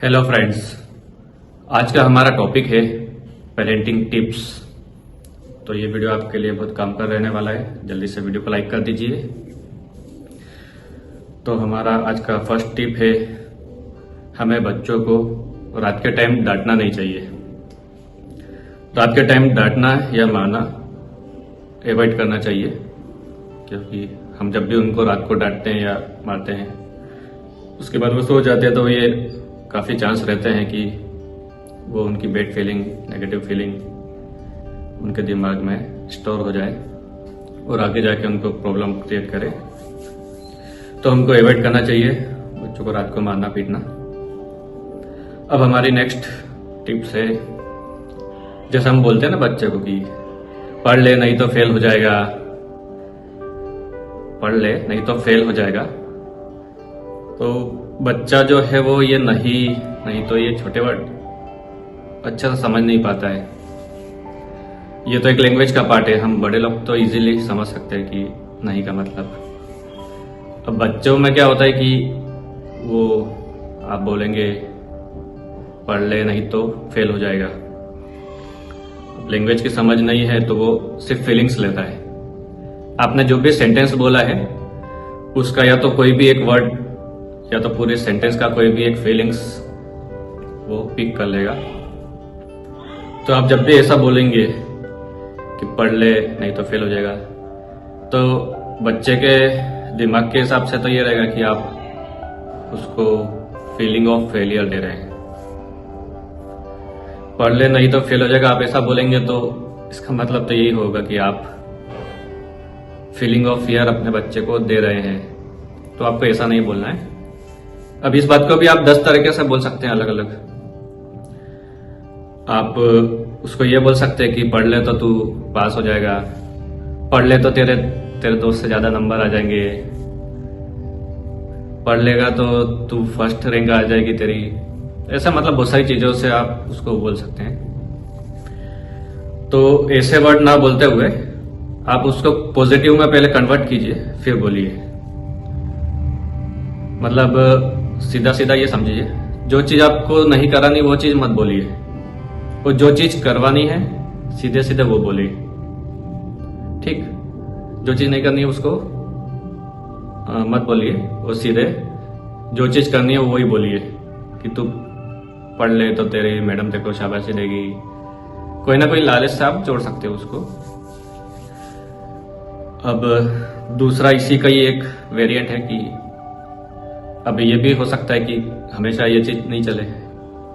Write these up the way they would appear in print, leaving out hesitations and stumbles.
Hello friends, आज का हमारा टॉपिक है पेरेंटिंग टिप्स। तो ये वीडियो आपके लिए बहुत काम का रहने वाला है। जल्दी से वीडियो को लाइक कर दीजिए। तो हमारा आज का फर्स्ट टिप है, हमें बच्चों को रात के टाइम डांटना नहीं चाहिए। रात के टाइम डांटना या मारना अवॉइड करना चाहिए, क्योंकि हम जब भी उनको रात को डांटते हैं या मारते हैं, उसके बाद वो सो जाते हैं, तो ये काफ़ी चांस रहते हैं कि वो उनकी बैड फीलिंग, नेगेटिव फीलिंग उनके दिमाग में स्टोर हो जाए और आगे जाके उनको प्रॉब्लम क्रिएट करे। तो हमको अवॉइड करना चाहिए बच्चों को रात को मारना पीटना। अब हमारी नेक्स्ट टिप्स है, जैसे हम बोलते हैं ना बच्चे को कि पढ़ ले नहीं तो फेल हो जाएगा, पढ़ ले नहीं तो फेल हो जाएगा। तो बच्चा जो है वो ये नहीं तो ये छोटे वर्ड अच्छा से समझ नहीं पाता है। ये तो एक लैंग्वेज का पार्ट है, हम बड़े लोग तो इजीली समझ सकते हैं कि नहीं का मतलब। अब बच्चों में क्या होता है कि वो आप बोलेंगे पढ़ ले नहीं तो फेल हो जाएगा, लैंग्वेज की समझ नहीं है तो वो सिर्फ फीलिंग्स लेता है। आपने जो भी सेंटेंस बोला है उसका या तो कोई भी एक वर्ड या तो पूरे सेंटेंस का कोई भी एक फीलिंग्स वो पिक कर लेगा। तो आप जब भी ऐसा बोलेंगे कि पढ़ ले नहीं तो फेल हो जाएगा, तो बच्चे के दिमाग के हिसाब से तो ये रहेगा कि आप उसको फीलिंग ऑफ फेलियर दे रहे हैं। पढ़ ले नहीं तो फेल हो जाएगा, आप ऐसा बोलेंगे तो इसका मतलब तो यही होगा कि आप फीलिंग ऑफ फियर अपने बच्चे को दे रहे हैं। तो आपको ऐसा नहीं बोलना है। अब इस बात को भी आप 10 तरीके से बोल सकते हैं अलग अलग। आप उसको ये बोल सकते हैं कि पढ़ ले तो तू पास हो जाएगा, पढ़ ले तो तेरे दोस्त से ज्यादा नंबर आ जाएंगे, पढ़ लेगा तो तू फर्स्ट रैंक आ जाएगी तेरी। ऐसा मतलब बहुत सारी चीजों से आप उसको बोल सकते हैं। तो ऐसे वर्ड ना बोलते हुए आप उसको पॉजिटिव में पहले कन्वर्ट कीजिए, फिर बोलिए। मतलब सीधा सीधा ये समझिए, जो चीज आपको नहीं करानी वो चीज मत बोलिए, और जो चीज करवानी है सीधे सीधे वो बोलिए। ठीक, जो चीज नहीं करनी है उसको मत बोलिए, और सीधे जो चीज करनी है वही बोलिए कि तू पढ़ ले तो तेरी मैडम तेरे को शाबाशी देगी। कोई ना कोई लालच से आप जोड़ सकते हो उसको। अब दूसरा इसी का ही एक वेरिएंट है कि अब ये भी हो सकता है कि हमेशा ये चीज नहीं चले,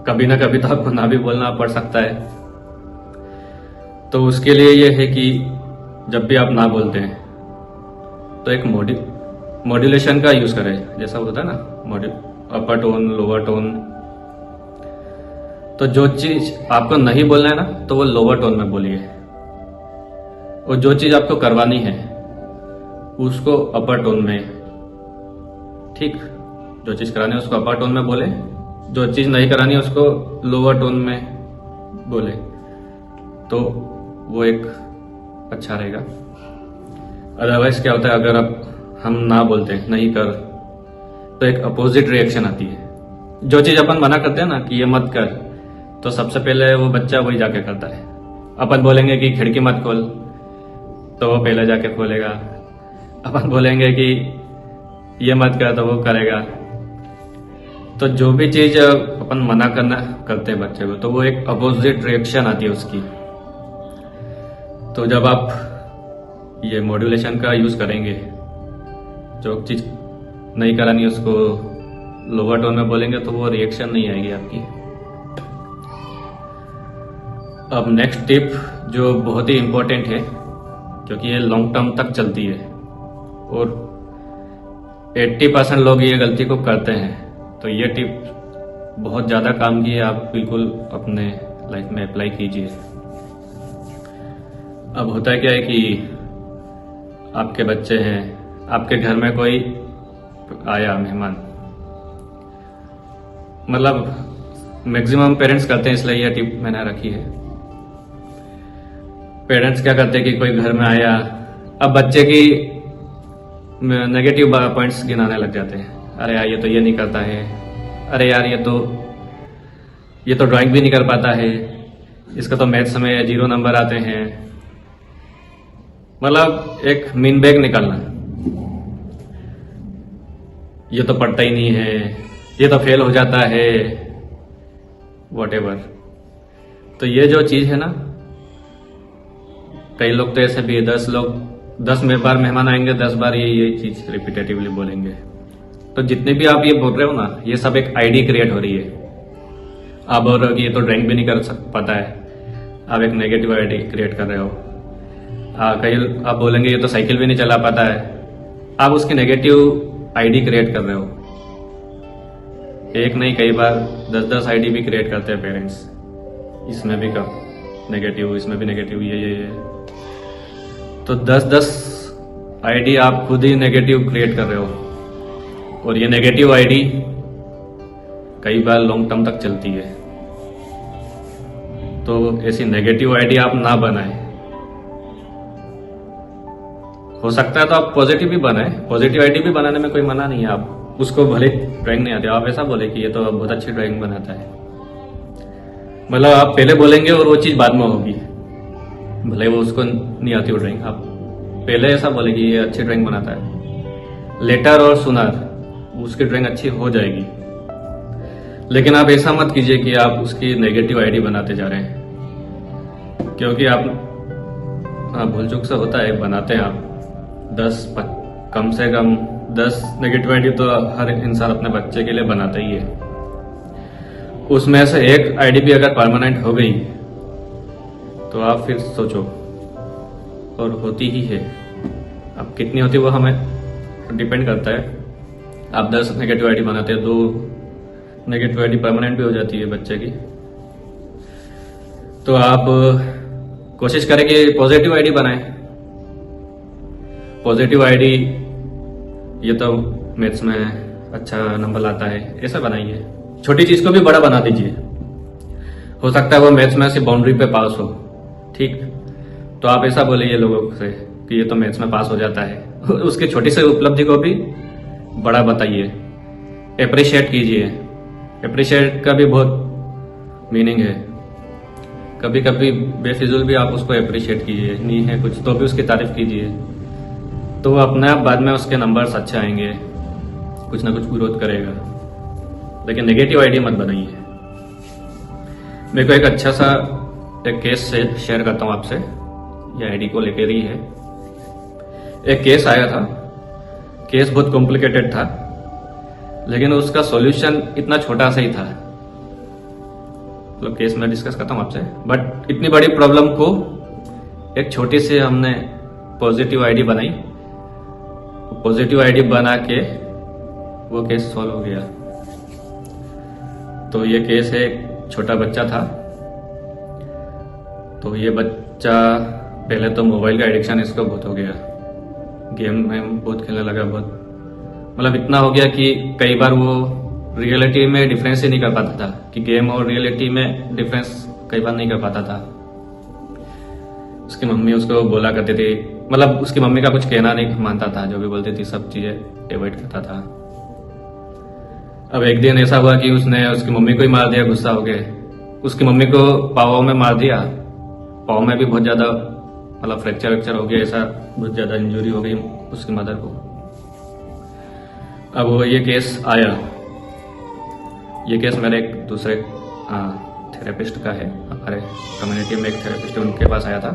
कभी ना कभी तो आपको ना भी बोलना पड़ सकता है। तो उसके लिए ये है कि जब भी आप ना बोलते हैं तो एक मॉड्यूलेशन का यूज करें। जैसा होता है ना अपर टोन, लोअर टोन। तो जो चीज आपको नहीं बोलना है ना तो वो लोअर टोन में बोलिए, और जो चीज आपको करवानी है उसको अपर टोन में। ठीक, जो चीज करानी है उसको अपर टोन में बोले, जो चीज नहीं करानी है उसको लोअर टोन में बोले, तो वो एक अच्छा रहेगा। अदरवाइज क्या होता है, अगर आप हम ना बोलते हैं नहीं कर, तो एक अपोजिट रिएक्शन आती है। जो चीज अपन मना करते हैं ना कि ये मत कर, तो सबसे पहले वो बच्चा वही जाके करता है। अपन बोलेंगे कि खिड़की मत खोल, तो वो पहले जाके खोलेगा। अपन बोलेंगे कि ये मत कर, तो वो करेगा। तो जो भी चीज अपन मना करते हैं बच्चे को, तो वो एक अपोजिट रिएक्शन आती है उसकी। तो जब आप ये मॉड्यूलेशन का यूज करेंगे, जो चीज नहीं करानी उसको लोअर टोन में बोलेंगे, तो वो रिएक्शन नहीं आएगी आपकी। अब नेक्स्ट टिप जो बहुत ही इंपॉर्टेंट है, क्योंकि ये लॉन्ग टर्म तक चलती है और 80% लोग ये गलती को करते हैं। तो ये टिप बहुत ज़्यादा काम की है, आप बिल्कुल अपने लाइफ में अप्लाई कीजिए। अब होता क्या है कि आपके बच्चे हैं, आपके घर में कोई आया मेहमान, मतलब मैक्सिमम पेरेंट्स करते हैं, इसलिए ये टिप मैंने रखी है। पेरेंट्स क्या करते हैं कि कोई घर में आया, अब बच्चे की नेगेटिव पॉइंट्स गिनाने लग जाते हैं। अरे यार ये तो ये नहीं करता है, अरे यार ये तो ये तो ड्राइंग भी नहीं कर पाता है, इसका तो मैथ्स में 0 नंबर आते हैं। मतलब एक मीन बैग निकालना, ये तो पढ़ता ही नहीं है, ये तो फेल हो जाता है, वॉटेवर। तो ये जो चीज है ना, कई लोग तो ऐसे भी 10 बार मेहमान आएंगे, 10 बार ये चीज रिपीटेटिवली बोलेंगे। तो जितने भी आप ये बोल रहे हो ना, ये सब एक आईडी क्रिएट हो रही है। आप बोल रहे हो कि ये तो ड्राइंग भी नहीं कर पाता है, आप एक नेगेटिव आईडी क्रिएट कर रहे हो। कई आप बोलेंगे ये तो साइकिल भी नहीं चला पाता है, आप उसकी नेगेटिव आईडी क्रिएट कर रहे हो। एक नहीं, कई बार 10 आईडी भी क्रिएट करते हैं पेरेंट्स, इसमें भी कब नेगेटिव, इसमें भी नेगेटिव, ये। तो 10 आईडी आप खुद ही नेगेटिव क्रिएट कर रहे हो, और ये नेगेटिव आईडी कई बार लॉन्ग टर्म तक चलती है। तो ऐसी नेगेटिव आईडी आप ना बनाएं। हो सकता है तो आप पॉजिटिव भी बनाएं, पॉजिटिव आईडी भी बनाने में कोई मना नहीं है। आप उसको भले ड्राइंग नहीं आती, आप ऐसा बोले कि ये तो बहुत अच्छी ड्राइंग बनाता है। मतलब आप पहले बोलेंगे और वो चीज बाद में होगी, भले वो उसको नहीं आती वो ड्राइंग। आप पहले ऐसा बोले कि ये अच्छी ड्राइंग बनाता है, लेटर और सुनार उसकी ड्राइंग अच्छी हो जाएगी। लेकिन आप ऐसा मत कीजिए कि आप उसकी नेगेटिव आईडी बनाते जा रहे हैं, क्योंकि आप भूल चूक से होता है, बनाते हैं आप 10 कम से कम 10 नेगेटिव आईडी तो हर इंसान अपने बच्चे के लिए बनाता ही है। उसमें से एक आईडी भी अगर परमानेंट हो गई तो आप फिर सोचो, और होती ही है। अब कितनी होती वो हमें डिपेंड करता है। आप 10 नेगेटिव आईडी बनाते हैं, 2 नेगेटिव आईडी परमानेंट भी हो जाती है बच्चे की। तो आप कोशिश करें कि पॉजिटिव आईडी बनाएं। पॉजिटिव आईडी, ये तो मैथ्स में अच्छा नंबर लाता है, ऐसा बनाइए। छोटी चीज को भी बड़ा बना दीजिए। हो सकता है वो मैथ्स में सिर्फ बाउंड्री पे पास हो, ठीक, तो आप ऐसा बोलिए लोगों से कि ये तो मैथ्स में पास हो जाता है। उसकी छोटी सी उपलब्धि को भी बड़ा बताइए, एप्रिशिएट कीजिए। एप्रिशिएट का भी बहुत मीनिंग है। कभी कभी बेफिजुल भी आप उसको एप्रिशिएट कीजिए, नहीं है कुछ तो भी उसकी तारीफ कीजिए, तो वो अपने आप बाद में उसके नंबर्स अच्छे आएंगे, कुछ ना कुछ ग्रोथ करेगा। लेकिन नेगेटिव आईडी मत बनाइए। मेरे को एक अच्छा सा एक केस शेयर करता हूं आपसे, ये आईडी को लेकर ही है। एक केस आया था, केस बहुत कॉम्प्लिकेटेड था, लेकिन उसका सॉल्यूशन इतना छोटा सा ही था। मतलब केस मैं डिस्कस करता हूं आपसे, बट इतनी बड़ी प्रॉब्लम को एक छोटी सी हमने पॉजिटिव आईडी बनाई, पॉजिटिव आईडी बना के वो केस सॉल्व हो गया। तो ये केस है, एक छोटा बच्चा था। तो ये बच्चा पहले तो मोबाइल का एडिक्शन इसको बहुत हो गया, गेम में बहुत खेलने लगा, बहुत मतलब इतना हो गया कि कई बार वो रियलिटी में डिफरेंस ही नहीं कर पाता था, कि गेम और रियलिटी में डिफरेंस कई बार नहीं कर पाता था। उसकी मम्मी उसको बोला करती थी, मतलब उसकी मम्मी का कुछ कहना नहीं मानता था, जो भी बोलती थी सब चीजें अवॉइड करता था। अब एक दिन ऐसा हुआ कि उसने उसकी मम्मी को ही मार दिया, गुस्सा हो गए। उसकी मम्मी को पाँव में मार दिया, पाँव में भी बहुत ज्यादा मतलब फ्रैक्चर हो गया, ऐसा बहुत ज्यादा इंजरी हो गई उसकी मदर को। अब वो ये केस आया, ये केस मेरे एक दूसरे थेरेपिस्ट का है, हमारे कम्युनिटी में एक थेरेपिस्ट है, उनके पास आया था।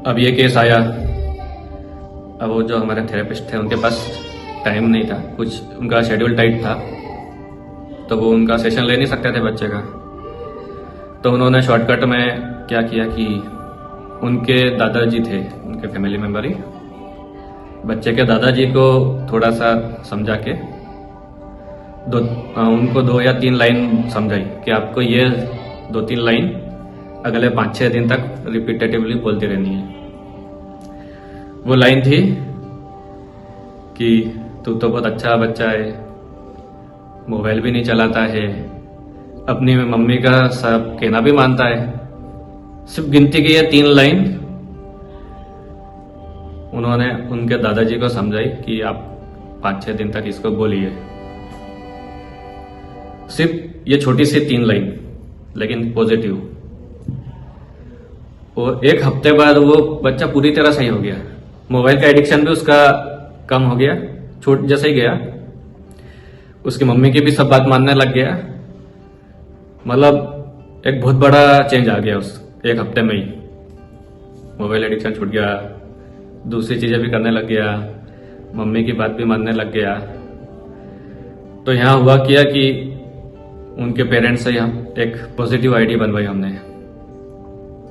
अब ये केस आया, अब वो जो हमारे थेरेपिस्ट थे उनके पास टाइम नहीं था, कुछ उनका शेड्यूल टाइट था, तो वो उनका सेशन ले नहीं सकते थे बच्चे का। तो उन्होंने शॉर्टकट में क्या किया कि उनके दादाजी थे, उनके फैमिली मेंबर ही, बच्चे के दादाजी को थोड़ा सा समझा के उनको 2 या 3 लाइन समझाई कि आपको ये 2-3 लाइन अगले 5-6 दिन तक रिपीटेटिवली बोलती रहनी है। वो लाइन थी कि तू तो बहुत अच्छा बच्चा है, मोबाइल भी नहीं चलाता है, अपनी मम्मी का सब कहना भी मानता है। सिर्फ गिनती की ये 3 लाइन उन्होंने उनके दादाजी को समझाई कि आप 5-6 दिन तक इसको बोलिए। सिर्फ ये छोटी सी 3 लाइन, लेकिन पॉजिटिव। और 1 हफ्ते बाद वो बच्चा पूरी तरह सही हो गया। मोबाइल का एडिक्शन भी उसका कम हो गया, छूट जैसे ही गया। उसकी मम्मी की भी सब बात मानने लग गया। मतलब एक बहुत बड़ा चेंज आ गया उस 1 हफ्ते में ही। मोबाइल एडिक्शन छूट गया, दूसरी चीजें भी करने लग गया, मम्मी की बात भी मानने लग गया। तो यहाँ हुआ क्या कि उनके पेरेंट्स से हम एक पॉजिटिव आईडी बनवाई हमने।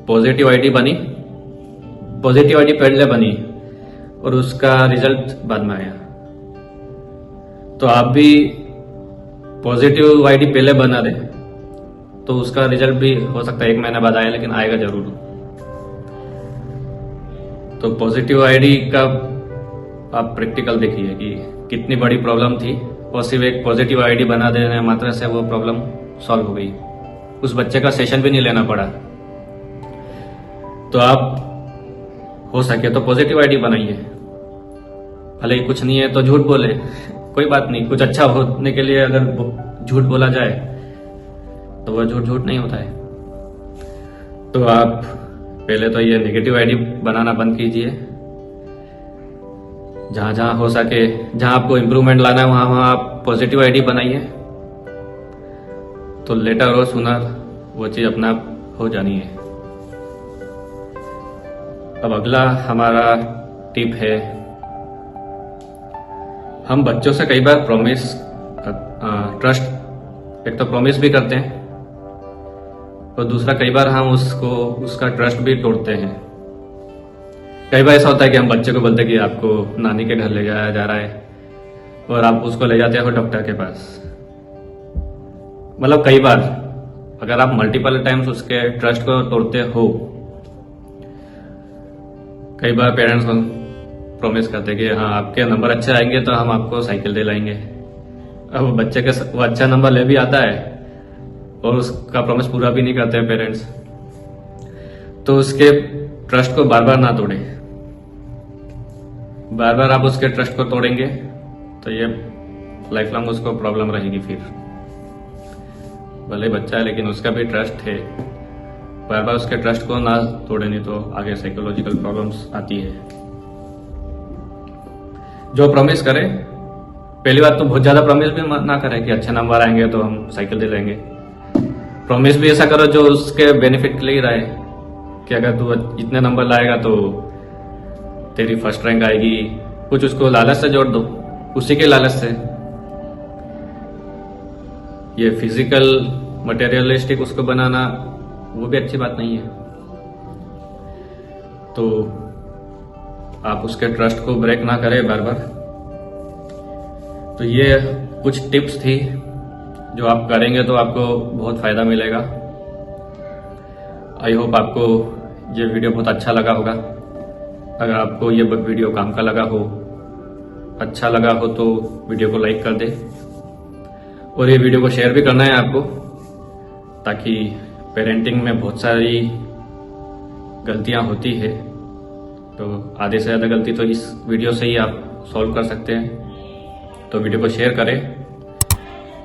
पॉजिटिव आईडी बनी, पॉजिटिव आईडी पहले बनी और उसका रिजल्ट बाद में आया। तो आप भी पॉजिटिव आईडी पहले बना दे तो उसका रिजल्ट भी हो सकता है 1 महीने बाद आए, लेकिन आएगा जरूर। तो पॉजिटिव आईडी का आप प्रैक्टिकल देखिए कि कितनी बड़ी प्रॉब्लम थी और सिर्फ एक पॉजिटिव आईडी बना देने मात्र से वो प्रॉब्लम सॉल्व हो गई। उस बच्चे का सेशन भी नहीं लेना पड़ा। तो आप हो सके तो पॉजिटिव आईडी बनाइए। भले ही कुछ नहीं है तो झूठ बोले, कोई बात नहीं। कुछ अच्छा होने के लिए अगर झूठ बोला जाए तो वह झूठ नहीं होता है। तो आप पहले तो ये नेगेटिव आईडी बनाना बंद कीजिए। जहां जहां हो सके, जहां आपको इम्प्रूवमेंट लाना है वहां आप पॉजिटिव आईडी बनाइए। तो लेटर और सुनर वो चीज अपना आप हो जानी है। अब अगला हमारा टिप है, हम बच्चों से कई बार ट्रस्ट, एक तो प्रॉमिस भी करते हैं और दूसरा कई बार हम उसका ट्रस्ट भी तोड़ते हैं। कई बार ऐसा होता है कि हम बच्चे को बोलते हैं कि आपको नानी के घर ले जाया जा रहा है और आप उसको ले जाते हो डॉक्टर के पास। मतलब कई बार अगर आप मल्टीपल टाइम्स उसके ट्रस्ट को तोड़ते हो, कई बार पेरेंट्स प्रॉमिस करते कि हाँ आपके नंबर अच्छे आएंगे तो हम आपको साइकिल दिलाएंगे। अब बच्चे के वो अच्छा नंबर ले भी आता है और उसका प्रॉमिस पूरा भी नहीं करते हैं पेरेंट्स। तो उसके ट्रस्ट को बार बार ना तोड़े। बार बार आप उसके ट्रस्ट को तोड़ेंगे तो ये लाइफ लॉन्ग उसको प्रॉब्लम रहेगी। फिर भले बच्चा है लेकिन उसका भी ट्रस्ट है। बार बार उसके ट्रस्ट को ना तोड़े, नहीं तो आगे साइकोलॉजिकल प्रॉब्लम्स आती है। जो प्रॉमिस करे, पहली बात तो बहुत ज्यादा प्रॉमिस भी ना करे कि अच्छे नंबर आएंगे तो हम साइकिल दिलाएंगे। प्रॉमिस भी ऐसा करो जो उसके बेनिफिट के लिए रहे कि अगर तू इतने नंबर लाएगा तो तेरी फर्स्ट रैंक आएगी। कुछ उसको लालच से जोड़ दो, उसी के लालच से। ये फिजिकल मटेरियलिस्टिक उसको बनाना वो भी अच्छी बात नहीं है। तो आप उसके ट्रस्ट को ब्रेक ना करें बार बार। तो ये कुछ टिप्स थी जो आप करेंगे तो आपको बहुत फायदा मिलेगा। आई होप आपको ये वीडियो बहुत अच्छा लगा होगा। अगर आपको ये वीडियो काम का लगा हो, अच्छा लगा हो तो वीडियो को लाइक कर दे और ये वीडियो को शेयर भी करना है आपको, ताकि पेरेंटिंग में बहुत सारी गलतियां होती है तो आधे से ज़्यादा गलती तो इस वीडियो से ही आप सॉल्व कर सकते हैं। तो वीडियो को शेयर करें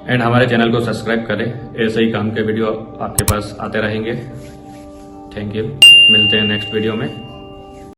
एंड हमारे चैनल को सब्सक्राइब करें। ऐसे ही काम के वीडियो आपके पास आते रहेंगे। थैंक यू, मिलते हैं नेक्स्ट वीडियो में।